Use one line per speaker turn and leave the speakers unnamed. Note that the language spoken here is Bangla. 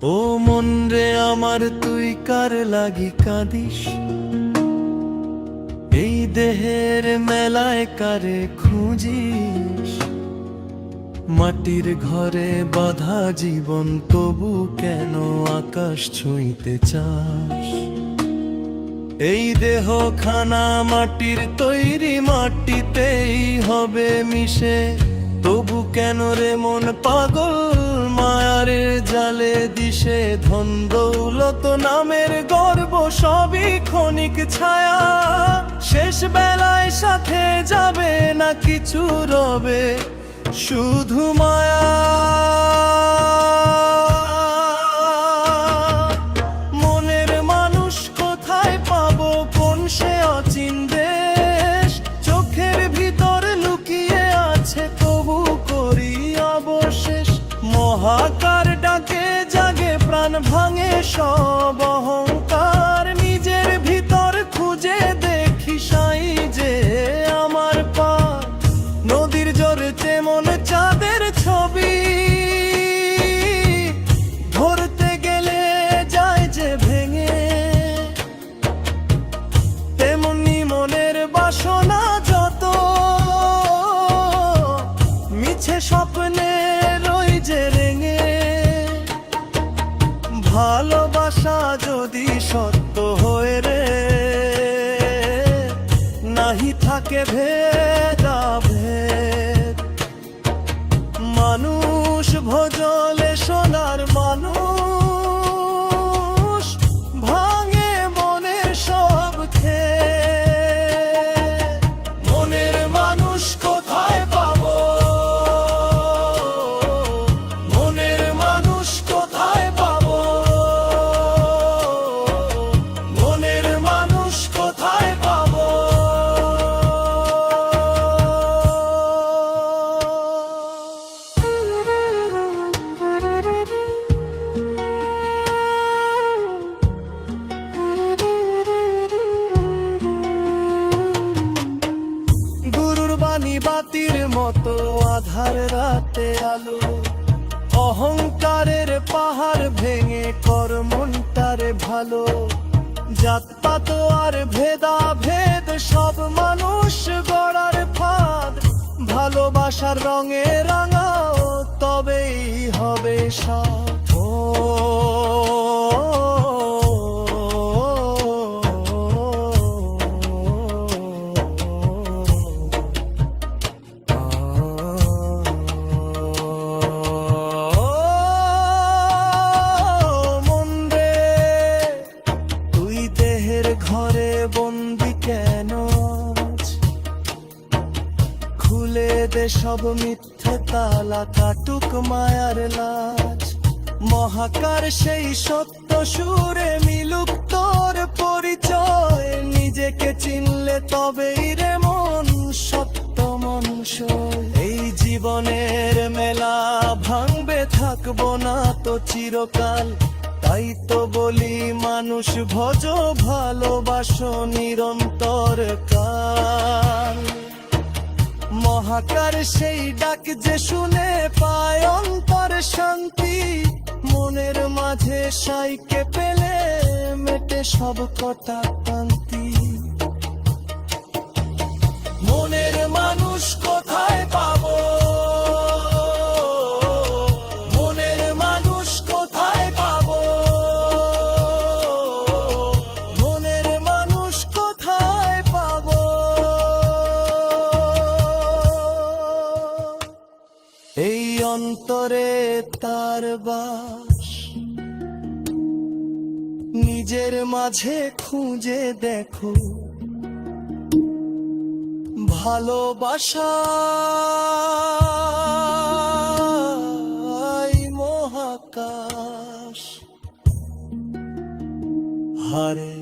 ও মন রে আমার তুই কার লাগি কাঁদিস, এই দেহের মেলায় কারে খুঁজিস। মাটির ঘরে বাঁধা জীবন তবু কেন আকাশ ছুঁইতে চাস। এই দেহ খানা মাটির তৈরি, মাটিতেই হবে মিশে, তবু কেন রে মন পাগল মায়ার জালে দিশে। ধন দৌলত নামের গর্ব সবই ক্ষণিক ছায়া, শেষ বেলায় সাথে যাবে না কিছু রবে শুধু মায়া। মনের মানুষ কোথায় পাবো, কোন সে অচিন দেশ, চোখের ভিতর লুকিয়ে আছে তবু করি অবশেষ। মহাকার ডাকে জাগে প্রাণ ভাঙে সব অহংকার, নিজের ভিতর খুঁজে দেখি সাই যে আমার পার। নদীর জোরে তেমন চাঁদের ছবি, ধরতে গেলে যায় যে ভেঙে, তেমনি মনের বাসনা যত মিছে স্বপ্নে রই যে রেঙে। ভালোবাসা যদি সত্য হয়ে রে, নাহি থাকে ভেদাভেদ। মানুষ ভজলে সোনার মানুষ, ভাঙে মনের সব খেদ। মনের মানুষ কোথায় পাবো, মনের মানুষ কোথায় পাবো, মনের মানুষ কোথায় পাবো। গুরুর বাণী বাতির মতো আধার রাতে আলো, অহংকারের পাহাড় ভেঙে কর মনটারে ভালো। জাতপাত আর ভেদাভেদ সব মানুষ গড়ার ফাঁদ, ভালোবাসার রঙে রাঙাও তবেই হবে সব। ঘরে বন্দি কেন, খুলে দে সব মিথ্যে তালা, কাটুক মায়ার লাজ। মহাকার সেই সত্য সুরে মিলুক তোর পরিচয়, নিজেকে চিনলে তবেই রে মন সত্য মনুষ্য। এই জীবনের মেলা ভাঙবে থাকবো না তো চিরকাল, তাই তো বলি মানুষ ভজ ভালোবাসো নিরন্তর কাল। মহাকার সেই ডাক যে শুনে পায় অন্তর শান্তি, মনের মাঝে সাইকে পেলে মেটে সব কটা কান্তি। মনের মানুষ কোথায় পাবো, মনের মানুষ কোথায় পাবো, মনের মানুষ কোথায় পাবো। এই অন্তরে তার বাস, নিজের মাঝে খুঁজে দেখো ভালোবাসা মহাকাশ হারে।